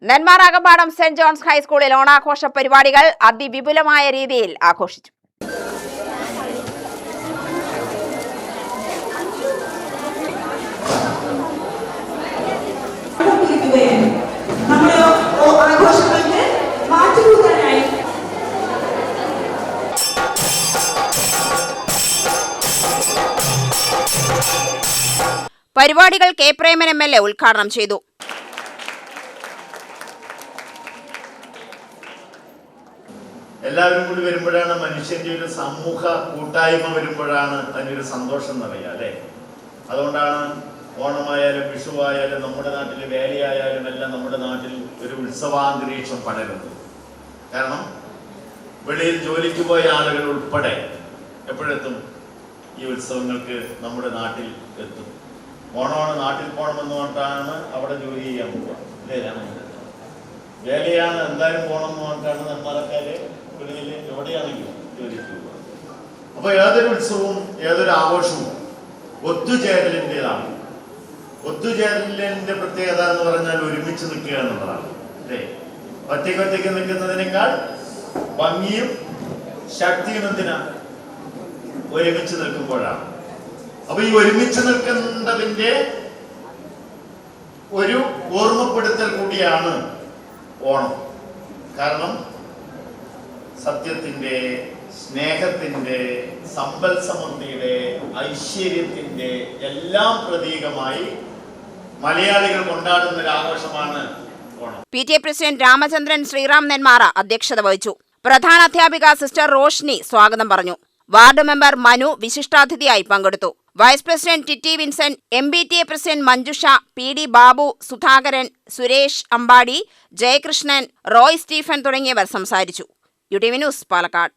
Nenmara saint John's ഹൈസ്കൂളിൽ ഓണാഘോഷ പരിപാടികൾ അതിവിപുലമായ രീതിയിൽ ആഘോഷിച്ചു. പരിപാടികൾ കെ പ്രേമൻ MLA ഉദ്ഘാടനം ചെയ്തു. എല്ലാവരും കൂടി വരുമ്പോഴാണ് മനുഷ്യന്റെ ഒരു സമൂഹ കൂട്ടായ്മ വരുമ്പോഴാണ് അതിനൊരു സന്തോഷം എന്നറിയാം അല്ലേ. അതുകൊണ്ടാണ് ഓണമായാലും വിഷുവായാലും നമ്മുടെ നാട്ടിൽ വേലയായാലും എല്ലാം നമ്മുടെ നാട്ടിൽ ഒരു ഉത്സവാന്തരീക്ഷം പടരുന്നത്. കാരണം വെളിയിൽ ജോലിക്ക് പോയ ആളുകൾ ഉൾപ്പെടെ എപ്പോഴെത്തും ഈ ഉത്സവങ്ങൾക്ക് നമ്മുടെ നാട്ടിൽ എത്തും. ഓണമാണ് നാട്ടിൽ പോകണമെന്ന് പറഞ്ഞിട്ടാണ് അവിടെ ജോലി ചെയ്യാൻ പോവുക അല്ലേ. വേലയാണ് എന്തായാലും പോകണം എന്ന് പറഞ്ഞിട്ടാണ് നെന്മാറക്കാര് വെളിയിൽ എവിടെയാണെങ്കിലും ജോലിക്ക് പോവുക. അപ്പൊ ഏതൊരു ഉത്സവവും ഏതൊരു ആഘോഷവും ഒത്തുചേരലിൻ്റെതാണ്. ഒത്തുചേരലിന്റെ പ്രത്യേകത എന്ന് പറഞ്ഞാൽ ഒരുമിച്ച് നിൽക്കുക എന്നുള്ളതാണ് അല്ലേ. ഒറ്റയ്ക്ക് നിൽക്കുന്നതിനേക്കാൾ ഭംഗിയും ശക്തിയും എന്തിനാണ് ഒരുമിച്ച് നിൽക്കുമ്പോഴാണ്. അപ്പൊ ഈ ഒരുമിച്ച് നിൽക്കുന്നതിന്റെ ഒരു ഓർമ്മപ്പെടുത്തൽ കൂടിയാണ് ഓണം. കാരണം സത്യത്തിന്റെ, സ്നേഹത്തിന്റെ, സമ്പൽ സമൃദ്ധിയുടെ, ഐശ്വര്യത്തിന്റെ എല്ലാം പ്രതീകമായി മലയാളികൾ കൊണ്ടാടുന്ന ഒരു ആഘോഷമാണ് ഓണം. PTA പ്രസിഡന്റ് രാമചന്ദ്രൻ ശ്രീറാം നെന്മാറ അധ്യക്ഷത വഹിച്ചു. പ്രധാന അധ്യാപിക സിസ്റ്റർ റോഷ്നി സ്വാഗതം പറഞ്ഞു. വാർഡ് മെമ്പർ മനു വിശിഷ്ടാതിഥിയായി പങ്കെടുത്തു. Vice president Titty Vincent, MBTA president Manjusha, PD Babu, Sudhakaran, Suresh Ambadi, Jayakrishnan, Roy Stephen തുടങ്ങിയവർ സംസാരിച്ചു. UTV news, Palakkad.